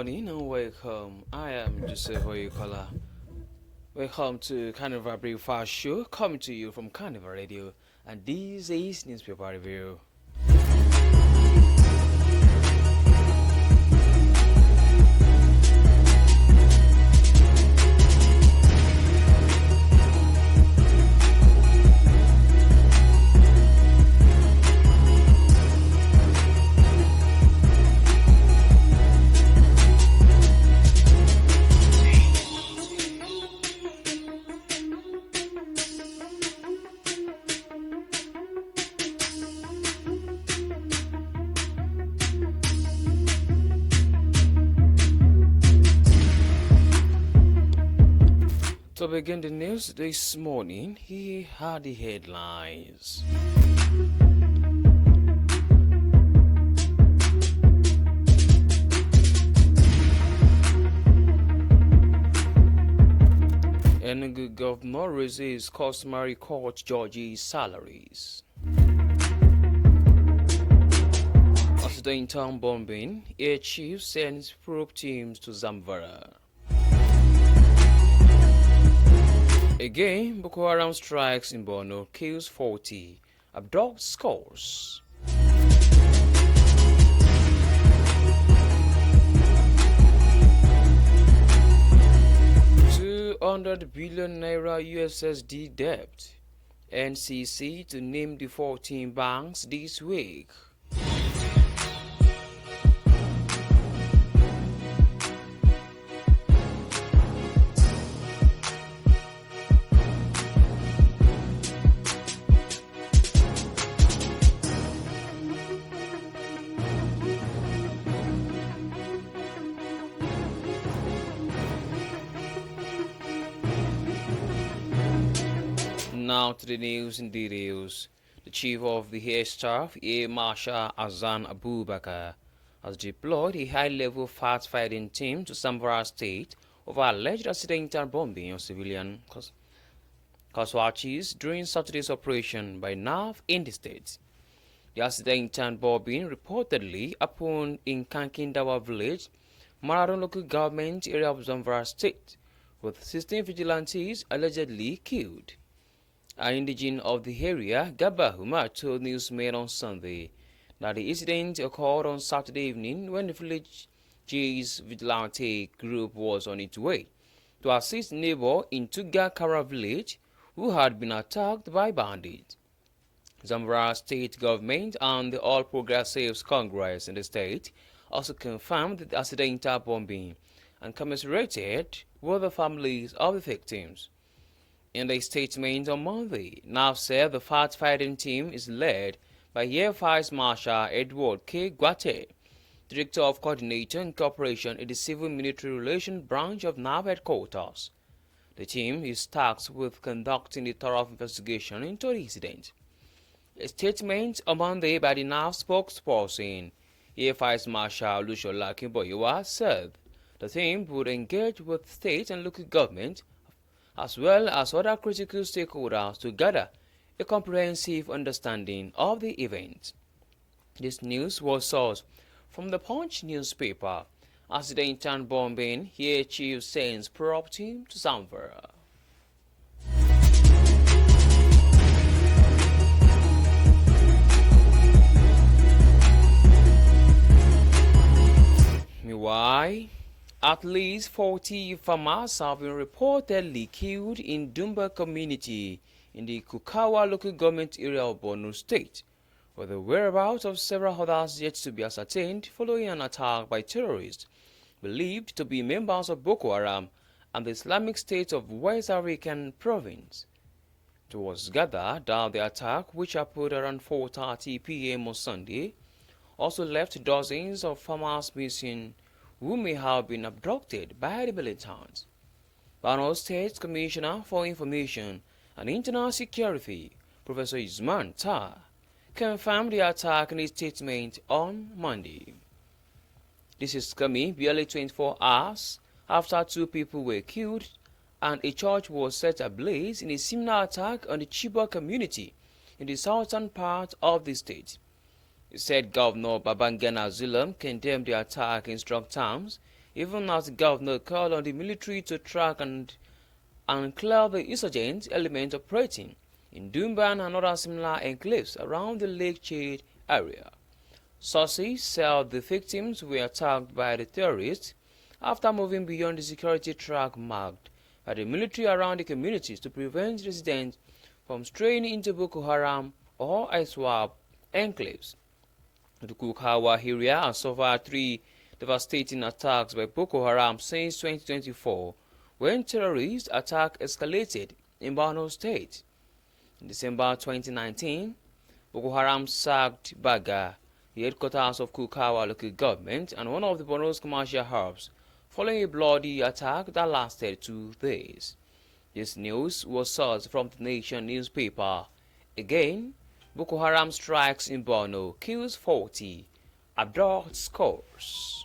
morning and welcome. I am Joseph Oyo. Welcome to Carnival Breakfast Show coming to you from Carnival Radio, and this is newspaper review. To begin the news this morning, here are the headlines. Enugu governor raises customary court judges' salaries. Accidental bombing, air chief sends probe teams to Zamfara. Again, Boko Haram strikes in Borno, kills 40, abducts scores. $200 billion USSD debt. NCC to name the 14 banks this week. Now to the news in details. The Chief of the Air Staff, Air Marshal Azan Abubakar, has deployed a high-level fact-finding team to Zamfara State over alleged accidental bombing of civilian casualties during Saturday's operation by NAV in the state. The accidental bombing reportedly happened in Kankindawa village, Marathon local government area of Zamfara State, with 16 vigilantes allegedly killed. An indigene of the area, Gabba Huma, told newsmen on Sunday that the incident occurred on Saturday evening when the village's vigilante group was on its way to assist neighbor in Tugakara village who had been attacked by bandits. Zamfara state government and the All Progressives Congress in the state also confirmed the accidental bombing and commiserated with the families of the victims. In a statement on Monday, NAV said the fact-finding team is led by Air Vice Marshal Edward K. Guate, Director of Coordinator and Cooperation in the Civil Military Relations Branch of NAV Headquarters. The team is tasked with conducting a thorough investigation into the incident. A statement on Monday by the NAV spokesperson, Air Vice Marshal Lushola Kimboyowa, said the team would engage with state and local government as well as other critical stakeholders to gather a comprehensive understanding of the event. This news was sourced from the Punch newspaper. Accidental bombing, here chief sends probe team to Zamfara. Meanwhile, at least 40 farmers have been reportedly killed in Dumba community in the Kukawa local government area of Borno State, with the whereabouts of several others yet to be ascertained following an attack by terrorists believed to be members of Boko Haram and the Islamic State of West African province. It was gathered that the attack, which happened around 4:30 p.m. on Sunday, also left dozens of farmers missing who may have been abducted by the militants. Borno State Commissioner for Information and Internal Security, Professor Isman Tar, confirmed the attack in his statement on Monday. This is coming barely 24 hours after 2 people were killed and a church was set ablaze in a similar attack on the Chibok community in the southern part of the state. He said Governor Babangana Zulum condemned the attack in strong terms. He even as the governor called on the military to track and clear the insurgent element operating in Dumban and other similar enclaves around the Lake Chad area. Sources said the victims were attacked by the terrorists after moving beyond the security track marked by the military around the communities to prevent residents from straying into Boko Haram or ISWAP enclaves. The Kukawa area has suffered 3 devastating attacks by Boko Haram since 2024, when terrorist attack escalated in Oyo State. In December 2019, Boko Haram sacked Baga, the headquarters of Kukawa local government and one of the Borno's commercial hubs, following a bloody attack that lasted 2 days. This news was sourced from the Nation newspaper. Again, Boko Haram strikes in Borno, kills 40, abducts scores.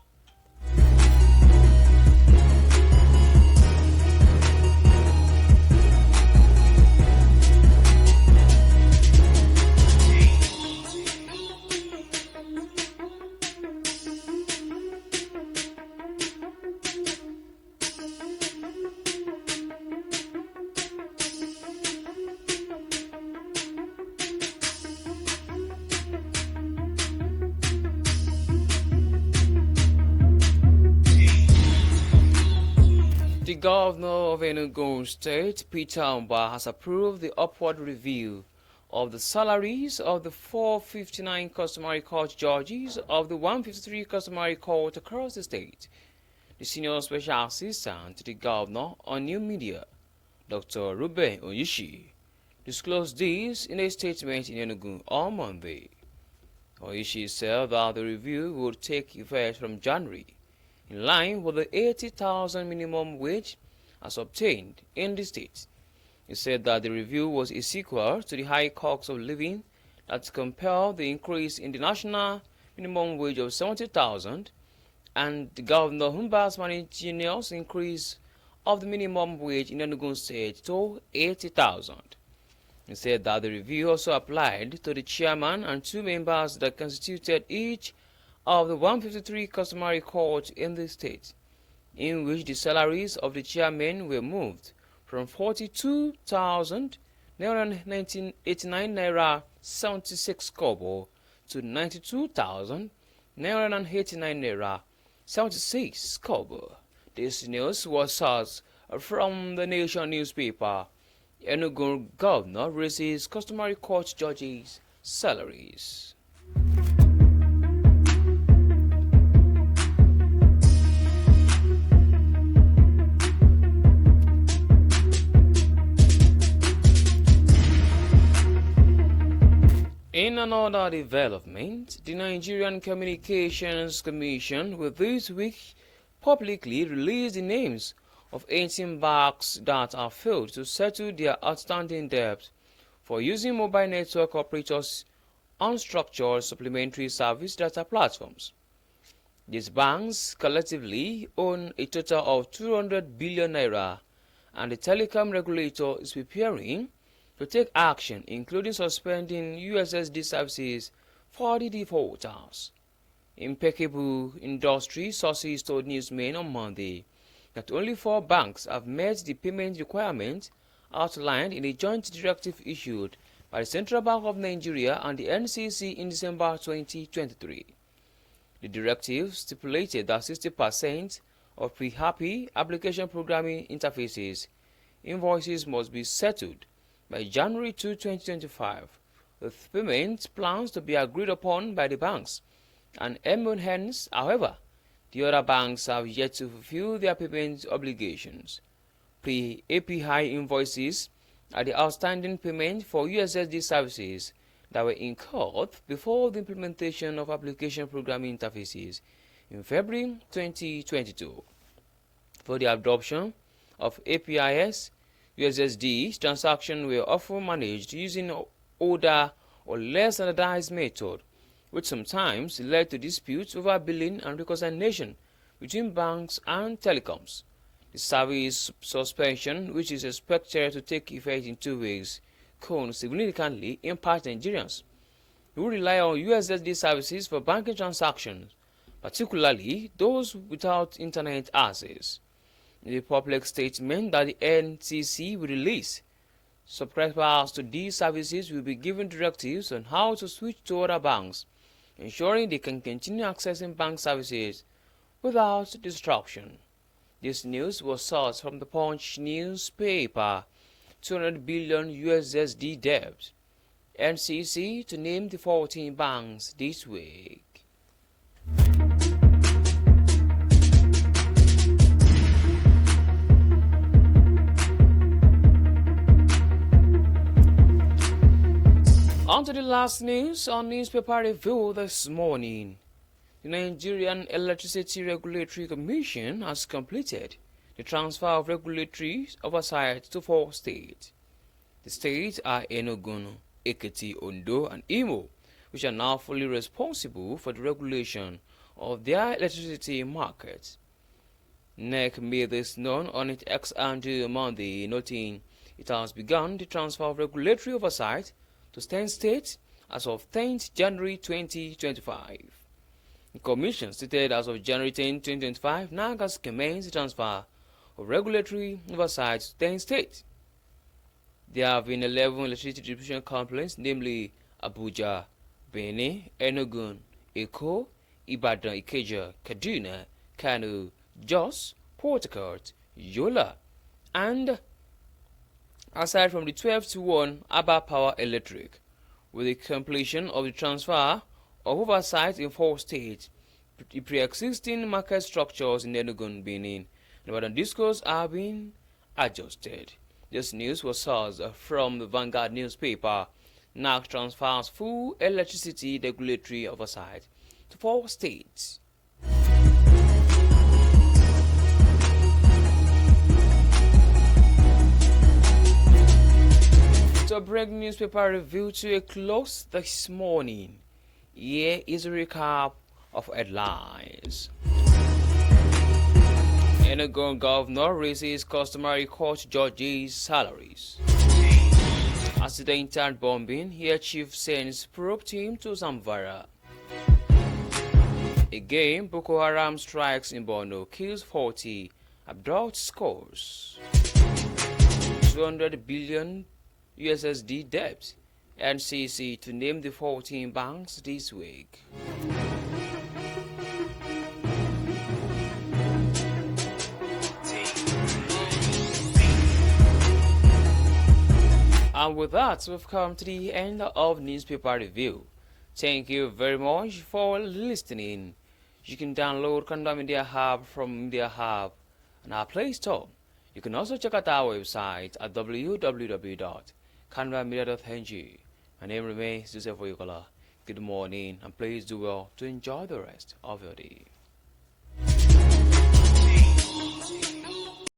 The governor of Oyo State, Peter Mba, has approved the upward review of the salaries of the 459 customary court judges of the 153 customary court across the state. The senior special assistant to the governor on new media, Dr. Ruben Oyishi, disclosed this in a statement in Enugu on Monday. Oyishi said that the review would take effect from January, in line with the 80,000 minimum wage as obtained in the state. He said that the review was a sequel to the high cost of living that compelled the increase in the national minimum wage of 70,000 and the Governor Humba's managerial's increase of the minimum wage in Enugu State to 80,000. He said that the review also applied to the chairman and 2 members that constituted each of the 153 customary courts in the state, in which the salaries of the chairmen were moved from 42,989 naira 76 kobo to 92,989 naira 76 kobo. This news was sourced from the Nation newspaper. Enugu governor raises customary court judges' salaries. In another development, the Nigerian Communications Commission will this week publicly release the names of 18 banks that have failed to settle their outstanding debt for using mobile network operators' unstructured supplementary service data platforms. These banks collectively own a total of 200 billion naira, and the telecom regulator is preparing to take action, including suspending USSD services for the defaulters. Impeccable industry sources told newsmen on Monday that only 4 banks have met the payment requirements outlined in a joint directive issued by the Central Bank of Nigeria and the NCC in December 2023. The directive stipulated that 60% of pre-happy application programming interfaces invoices must be settled by January 2, 2025, with payment plans to be agreed upon by the banks and hence, however, the other banks have yet to fulfill their payment obligations. Pre-API invoices are the outstanding payment for USSD services that were incurred before the implementation of application programming interfaces in February 2022. For the adoption of APIs, USSD transactions were often managed using older or less standardized method, which sometimes led to disputes over billing and reconciliation between banks and telecoms. The service suspension, which is expected to take effect in 2 weeks, could significantly impact Nigerians who rely on USSD services for banking transactions particularly those without internet access. In a public statement that the NCC will release, subscribers to these services will be given directives on how to switch to other banks, ensuring they can continue accessing bank services without disruption. This news was sourced from the Punch newspaper. 200 billion USSD debt. NCC to name the 14 banks this week. On to the last news on newspaper review this morning. The Nigerian Electricity Regulatory Commission has completed the transfer of regulatory oversight to 4 states. The states are Enugu, Ekiti, Ondo, and Imo, which are now fully responsible for the regulation of their electricity markets. NEC made this known on its ex-ante Monday, noting it has begun the transfer of regulatory oversight to 10 states as of 10th January 2025. The Commission stated as of January 10, 2025, NAC has commenced the transfer of regulatory oversight to 10 states. There have been 11 electricity distribution companies, namely Abuja, Benin, Enugu, Eko, Ibadan, Ikeja, Kaduna, Kano, Jos, Port Harcourt, Yola, and aside from the 12-to-1 Aba Power Electric. With the completion of the transfer of oversight in 4 states, the pre-existing market structures in Enugu, Benin, and Ibadan discos are being adjusted. This news was sourced from the Vanguard newspaper. NAC transfers full electricity regulatory oversight to 4 states. To bring newspaper review to a close this morning, here is a recap of headlines. Enugu governor raises customary court judges' salaries. Accidental bombing, here chief sends probe team to Zamfara. Again, Boko Haram strikes in Borno, kills 40, abducts scores. 200 billion USSD debt. NCC to name the 14 banks this week. And with that, we've come to the end of newspaper review. Thank you very much for listening. You can download Carnival Media Hub from Media Hub on our Play Store. You can also check out our website at www.carnivalmedia.ng. My name remains Joseph Oyukola. Good morning, and please do well to enjoy the rest of your day.